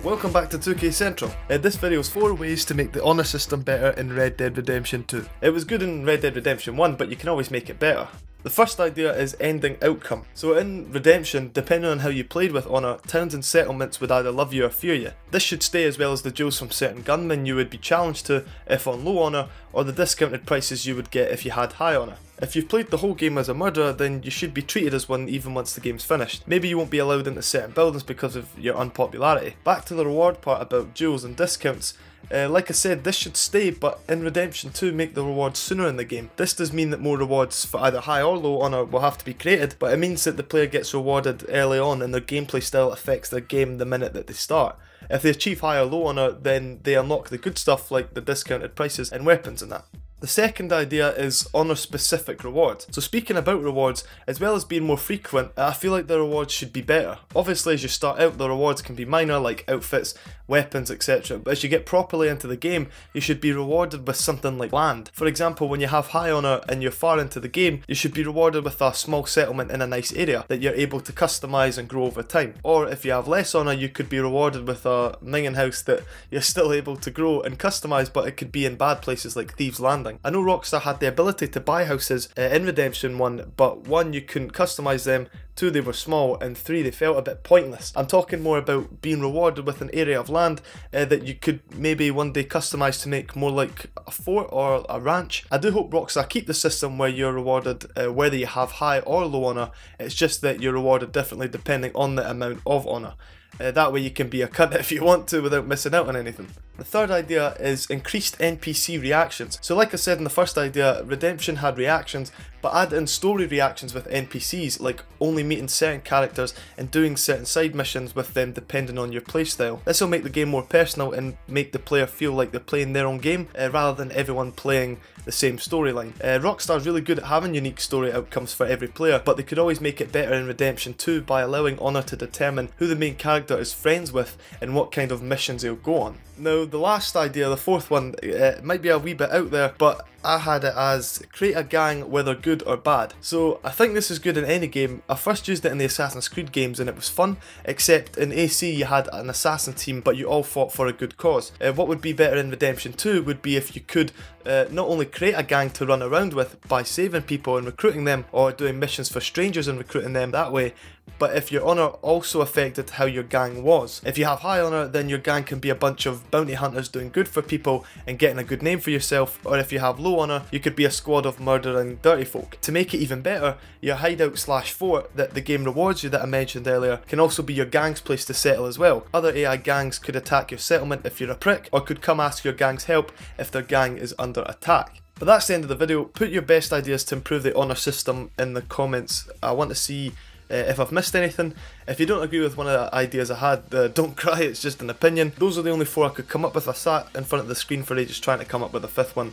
welcome back to 2K Central. This video is 4 ways to make the honour system better in Red Dead Redemption 2. It was good in Red Dead Redemption 1, but you can always make it better. The first idea is ending outcome. So in Redemption, depending on how you played with honour, towns and settlements would either love you or fear you. This should stay, as well as the duels from certain gunmen you would be challenged to if on low honour, or the discounted prices you would get if you had high honour. If you've played the whole game as a murderer, then you should be treated as one even once the game's finished. Maybe you won't be allowed into certain buildings because of your unpopularity. Back to the reward part about duels and discounts. Like I said, this should stay, but in Redemption 2 make the rewards sooner in the game. This does mean that more rewards for either high or low honour will have to be created, but it means that the player gets rewarded early on and their gameplay style affects their game the minute that they start. If they achieve high or low honour, then they unlock the good stuff like the discounted prices and weapons and that. The second idea is honour specific rewards. So speaking about rewards, as well as being more frequent, I feel like the rewards should be better. Obviously as you start out, the rewards can be minor like outfits, weapons, etc. But as you get properly into the game, you should be rewarded with something like land. For example, when you have high honour and you're far into the game, you should be rewarded with a small settlement in a nice area that you're able to customise and grow over time. Or if you have less honour, you could be rewarded with a minging house that you're still able to grow and customise, but it could be in bad places like Thieves Landing. I know Rockstar had the ability to buy houses in Redemption 1, but 1, you couldn't customise them, 2, they were small, and 3, they felt a bit pointless. I'm talking more about being rewarded with an area of land that you could maybe one day customise to make more like a fort or a ranch. I do hope Rockstar keep the system where you're rewarded whether you have high or low honour. It's just that you're rewarded differently depending on the amount of honour. That way you can be a cunt if you want to without missing out on anything. The third idea is increased NPC reactions. So like I said in the first idea, Redemption had reactions, but add in story reactions with NPCs, like only meeting certain characters and doing certain side missions with them depending on your playstyle. This will make the game more personal and make the player feel like they're playing their own game rather than everyone playing the same storyline. Rockstar's really good at having unique story outcomes for every player, but they could always make it better in Redemption 2 by allowing honour to determine who the main character is friends with and what kind of missions they'll go on. Now the last idea, the fourth one, it might be a wee bit out there, but I had it as create a gang whether good or bad. So I think this is good in any game. I first used it in the Assassin's Creed games and it was fun, except in AC you had an assassin team but you all fought for a good cause. What would be better in Redemption 2 would be if you could not only create a gang to run around with by saving people and recruiting them, or doing missions for strangers and recruiting them that way, but if your honour also affected how your gang was. If you have high honour, then your gang can be a bunch of bounty hunters doing good for people and getting a good name for yourself, or if you have low honour, you could be a squad of murdering dirty folk. To make it even better, your hideout / fort that the game rewards you that I mentioned earlier can also be your gang's place to settle as well. Other AI gangs could attack your settlement if you're a prick, or could come ask your gang's help if their gang is under attack. But that's the end of the video. Put your best ideas to improve the honour system in the comments. I want to see if I've missed anything. If you don't agree with one of the ideas I had, don't cry, it's just an opinion. Those are the only 4 I could come up with. I sat in front of the screen for ages trying to come up with a 5th one,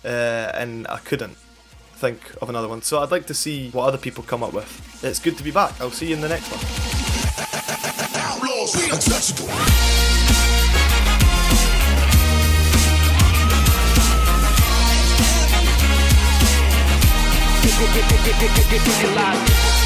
and I couldn't think of another one. So I'd like to see what other people come up with. It's good to be back. I'll see you in the next one. Get live.